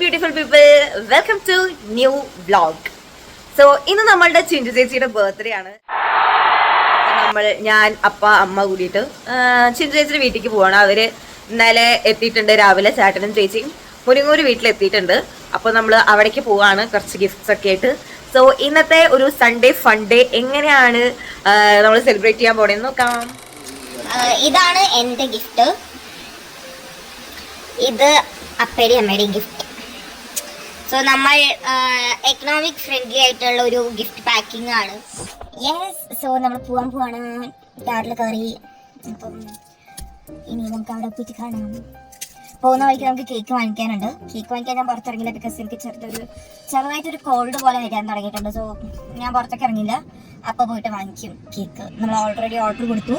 beautiful people, welcome to new vlog. So ഇന്ന് നമ്മളുടെ ചിഞ്ചു ചേച്ചിയുടെ ബർത്ത്ഡേ ആണ്. ഞാൻ അപ്പ അമ്മ കൂടിയിട്ട് ചിഞ്ചു ചേച്ചിയുടെ വീട്ടിലേക്ക് പോവാണ്. അവര് ഇന്നലെ എത്തിയിട്ടുണ്ട്. രാവിലെ ചേട്ടനും ചേച്ചിയും മുരിങ്ങൂര് വീട്ടിലെത്തിയിട്ടുണ്ട്. അപ്പോൾ നമ്മൾ അവിടേക്ക് പോവാണ് കുറച്ച് ഗിഫ്റ്റ്സ് ഒക്കെ ആയിട്ട്. സോ ഇന്നത്തെ ഒരു സൺഡേ ഫൺ ഡേ എങ്ങനെയാണ് നമ്മൾ സെലിബ്രേറ്റ് ചെയ്യാൻ പോണെന്ന് നോക്കാം. ഇതാണ് എൻ്റെ ഗിഫ്റ്റ്. ഇത് അപ്പയുടെ അമ്മയുടെയും ഗിഫ്റ്റ്. സോ നമ്മൾ എക്കണോമിക് ഫ്രണ്ട്ലി ആയിട്ടുള്ള ഒരു ഗിഫ്റ്റ് പാക്കിംഗ് ആണ്. യെസ്, സോ നമ്മൾ പോവാണ്. കാറിൽ കയറി. അപ്പം ഇനി നമുക്ക് അവിടെ പോയിട്ട് കാണാം. പോകുന്ന വഴിക്ക് നമുക്ക് കേക്ക് വാങ്ങിക്കാനുണ്ട്. കേക്ക് വാങ്ങിക്കാൻ ഞാൻ പുറത്തിറങ്ങില്ല, ബിക്കോസ് എനിക്ക് ചെറുതായിട്ടൊരു കോൾഡ് പോലെ വരാൻ തുടങ്ങിയിട്ടുണ്ട്. സോ ഞാൻ പുറത്തൊക്കെ ഇറങ്ങില്ല, അപ്പോൾ പോയിട്ട് വാങ്ങിക്കും കേക്ക്. നമ്മൾ ഓൾറെഡി ഓർഡർ കൊടുത്തു.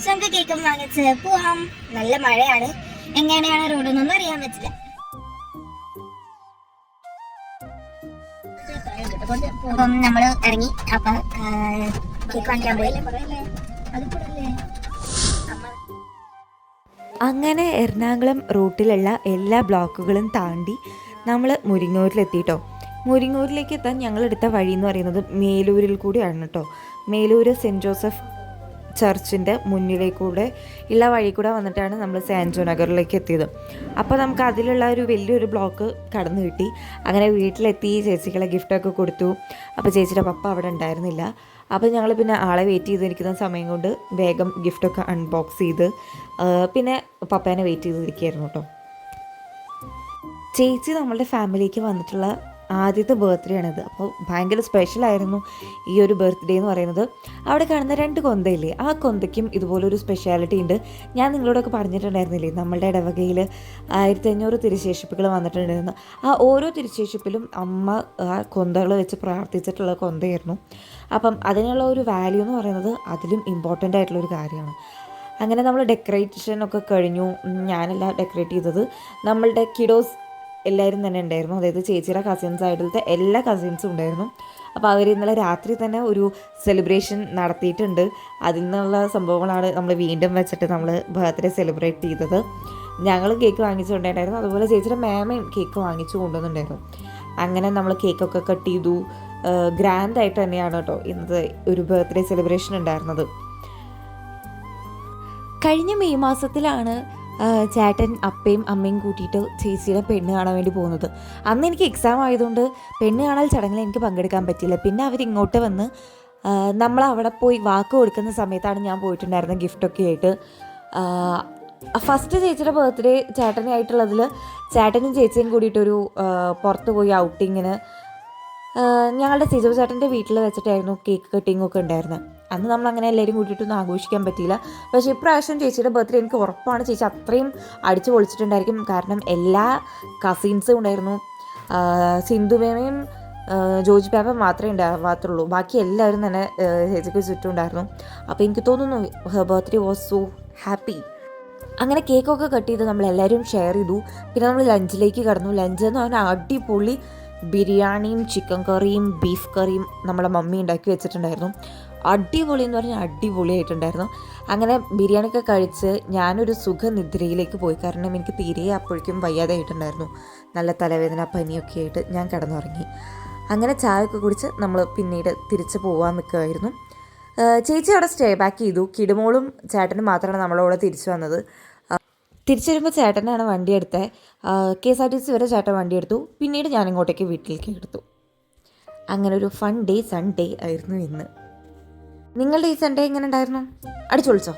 സോ നമുക്ക് കേക്കും വാങ്ങിച്ച് പോവാം. നല്ല മഴയാണ്, എങ്ങനെയാണ് റോഡൊന്നും അറിയാൻ പറ്റില്ല. അപ്പം നമ്മൾ ഇറങ്ങി. അപ്പം കേക്ക് വാങ്ങിക്കാൻ പോയി. അങ്ങനെ എറണാകുളം റൂട്ടിലുള്ള എല്ലാ ബ്ലോക്കുകളും താണ്ടി നമ്മൾ മുരിങ്ങൂരിലെത്തിയിട്ടോ. മുരിങ്ങൂരിലേക്ക് എത്താൻ ഞങ്ങളെടുത്ത വഴി എന്ന് പറയുന്നത് മേലൂരിൽ കൂടിയാണ് കേട്ടോ. മേലൂര് സെൻറ്റ് ജോസഫ് ചർച്ചിൻ്റെ മുന്നിലേക്കൂടെ ഉള്ള വഴി കൂടെ വന്നിട്ടാണ് നമ്മൾ സാൻജോ നഗറിലേക്ക് എത്തിയത്. അപ്പോൾ നമുക്ക് അതിലുള്ള ഒരു വലിയൊരു ബ്ലോക്ക് കടന്നു കിട്ടി. അങ്ങനെ വീട്ടിലെത്തി ചേച്ചിക്കുള്ള ഗിഫ്റ്റൊക്കെ കൊടുത്തു. അപ്പോൾ ചേച്ചിയുടെ പപ്പ അവിടെ ഉണ്ടായിരുന്നില്ല. അപ്പോൾ ഞങ്ങൾ പിന്നെ ആളെ വെയിറ്റ് ചെയ്തിരിക്കുന്ന സമയം കൊണ്ട് വേഗം ഗിഫ്റ്റൊക്കെ അൺബോക്സ് ചെയ്ത് പിന്നെ പപ്പേനെ വെയിറ്റ് ചെയ്തിരിക്കുകയായിരുന്നു കേട്ടോ. ചേച്ചി നമ്മളുടെ ഫാമിലിക്ക് വന്നിട്ടുള്ള ആദ്യത്തെ ബർത്ത്ഡേ ആണിത്. അപ്പോൾ ഭയങ്കര സ്പെഷ്യലായിരുന്നു ഈ ഒരു ബർത്ത്ഡേ എന്ന് പറയുന്നത്. അവിടെ കാണുന്ന 2 കൊന്തയില്ലേ, ആ കൊന്തയ്ക്കും ഇതുപോലൊരു സ്പെഷ്യാലിറ്റി ഉണ്ട്. ഞാൻ നിങ്ങളോടൊക്കെ പറഞ്ഞിട്ടുണ്ടായിരുന്നില്ലേ, നമ്മളുടെ ഇടവകയിൽ 1500 തിരുശേഷിപ്പുകൾ വന്നിട്ടുണ്ടായിരുന്നു. ആ ഓരോ തിരുശേഷിപ്പിലും അമ്മ ആ കൊന്തകൾ വെച്ച് പ്രാർത്ഥിച്ചിട്ടുള്ള കൊന്തയായിരുന്നു. അപ്പം അതിനുള്ള ഒരു വാല്യൂ എന്ന് പറയുന്നത് അതിലും ഇമ്പോർട്ടൻ്റ് ആയിട്ടുള്ളൊരു കാര്യമാണ്. അങ്ങനെ നമ്മൾ ഡെക്കറേഷനൊക്കെ കഴിഞ്ഞു. ഞാനല്ല ഡെക്കറേറ്റ് ചെയ്തത്, നമ്മളുടെ കിഡോസ് എല്ലാവരും തന്നെ ഉണ്ടായിരുന്നു. അതായത് ചേച്ചിയുടെ കസിൻസ് ആയിട്ടുള്ള എല്ലാ കസിൻസും ഉണ്ടായിരുന്നു. അപ്പോൾ അവർ ഇന്നലെ രാത്രി തന്നെ ഒരു സെലിബ്രേഷൻ നടത്തിയിട്ടുണ്ട്. അതിൽ നിന്നുള്ള സംഭവങ്ങളാണ് നമ്മൾ വീണ്ടും വെച്ചിട്ട് നമ്മൾ ബർത്ത്ഡേ സെലിബ്രേറ്റ് ചെയ്തത്. ഞങ്ങൾ കേക്ക് വാങ്ങിച്ചുകൊണ്ടായിരുന്നു, അതുപോലെ ചേച്ചിയുടെ മാമയും കേക്ക് വാങ്ങിച്ചു കൊണ്ടുവന്നിട്ടുണ്ടായിരുന്നു. അങ്ങനെ നമ്മൾ കേക്കൊക്കെ കട്ട് ചെയ്തു. ഗ്രാൻഡായിട്ട് തന്നെയാണ് കേട്ടോ ഇന്നത്തെ ഒരു ബർത്ത്ഡേ സെലിബ്രേഷൻ ഉണ്ടായിരുന്നത്. കഴിഞ്ഞ മെയ് മാസത്തിലാണ് ചേട്ടൻ അപ്പയും അമ്മയും കൂട്ടിയിട്ട് ചേച്ചിയുടെ പെണ്ണ് കാണാൻ വേണ്ടി പോകുന്നത്. അന്ന് എനിക്ക് എക്സാം ആയതുകൊണ്ട് പെണ്ണ് കാണൽ ചടങ്ങിൽ എനിക്ക് പങ്കെടുക്കാൻ പറ്റിയില്ല. പിന്നെ അവരിങ്ങോട്ട് വന്ന് നമ്മളവിടെ പോയി വാക്ക് കൊടുക്കുന്ന സമയത്താണ് ഞാൻ പോയിട്ടുണ്ടായിരുന്നത് ഗിഫ്റ്റൊക്കെ ആയിട്ട്. ഫസ്റ്റ് ചേച്ചിയുടെ ബർത്ത്ഡേ ചേട്ടനായിട്ടുള്ളതിൽ ചേട്ടനും ചേച്ചിയും കൂടിയിട്ടൊരു പുറത്ത് പോയി ഔട്ടിങ്ങിന് ഞങ്ങളുടെ സിജോ ചേട്ടൻ്റെ വീട്ടിൽ വെച്ചിട്ടായിരുന്നു കേക്ക് കട്ടിങ്ങൊക്കെ ഉണ്ടായിരുന്നത്. അന്ന് നമ്മളങ്ങനെ എല്ലാവരും കൂട്ടിയിട്ടൊന്നും ആഘോഷിക്കാൻ പറ്റിയില്ല. പക്ഷേ ഇപ്രാവശ്യം ചേച്ചിയുടെ ബർത്ത്ഡേ എനിക്ക് ഉറപ്പാണ് ചേച്ചി അത്രയും അടിച്ചു പൊളിച്ചിട്ടുണ്ടായിരിക്കും. കാരണം എല്ലാ കസിൻസും ഉണ്ടായിരുന്നു. സിന്ധുവേമയും ജോജി പാപ്പ മാത്രമേ ഉണ്ടാവാത്തുള്ളൂ, ബാക്കി എല്ലാവരും തന്നെ ചേച്ചിക്ക് ചുറ്റും ഉണ്ടായിരുന്നു. അപ്പോൾ എനിക്ക് തോന്നുന്നു her birthday was so happy. അങ്ങനെ കേക്കൊക്കെ കട്ട് ചെയ്ത് നമ്മളെല്ലാവരും ഷെയർ ചെയ്തു. പിന്നെ നമ്മൾ ലഞ്ചിലേക്ക് കടന്നു. ലഞ്ച് എന്ന് പറഞ്ഞാൽ അടിപൊളി ബിരിയാണിയും ചിക്കൻ കറിയും ബീഫ് കറിയും നമ്മളെ മമ്മി ഉണ്ടാക്കി വെച്ചിട്ടുണ്ടായിരുന്നു. അടിപൊളി എന്ന് പറഞ്ഞാൽ അടിപൊളിയായിട്ടുണ്ടായിരുന്നു. അങ്ങനെ ബിരിയാണിയൊക്കെ കഴിച്ച് ഞാനൊരു സുഖനിദ്രയിലേക്ക് പോയി. കാരണം എനിക്ക് തീരെ അപ്പോഴേക്കും വയ്യാതെ ആയിട്ടുണ്ടായിരുന്നു. നല്ല തലവേദന പനിയൊക്കെ ആയിട്ട് ഞാൻ കിടന്നുറങ്ങി. അങ്ങനെ ചായയൊക്കെ കുടിച്ച് നമ്മൾ പിന്നീട് തിരിച്ച് പോകാൻ നിൽക്കുമായിരുന്നു. ചേച്ചി അവിടെ സ്റ്റേ ബാക്ക് ചെയ്തു. കിടുമോളും ചേട്ടനും മാത്രമാണ് നമ്മളവിടെ തിരിച്ചു വന്നത്. തിരിച്ചു വരുമ്പോൾ ചേട്ടനാണ് വണ്ടി എടുത്തത്. KSRTC വരെ ചേട്ടൻ വണ്ടി എടുത്തു. പിന്നീട് ഞാൻ ഇങ്ങോട്ടേക്ക് വീട്ടിലേക്ക് എടുത്തു. അങ്ങനെ ഒരു ഫൺ ഡേ സൺഡേ ആയിരുന്നു ഇന്ന്. നിങ്ങളുടെ ഈ സൺഡേ എങ്ങനെ ഉണ്ടായിരുന്നു? അടിച്ചൊളിച്ചോ?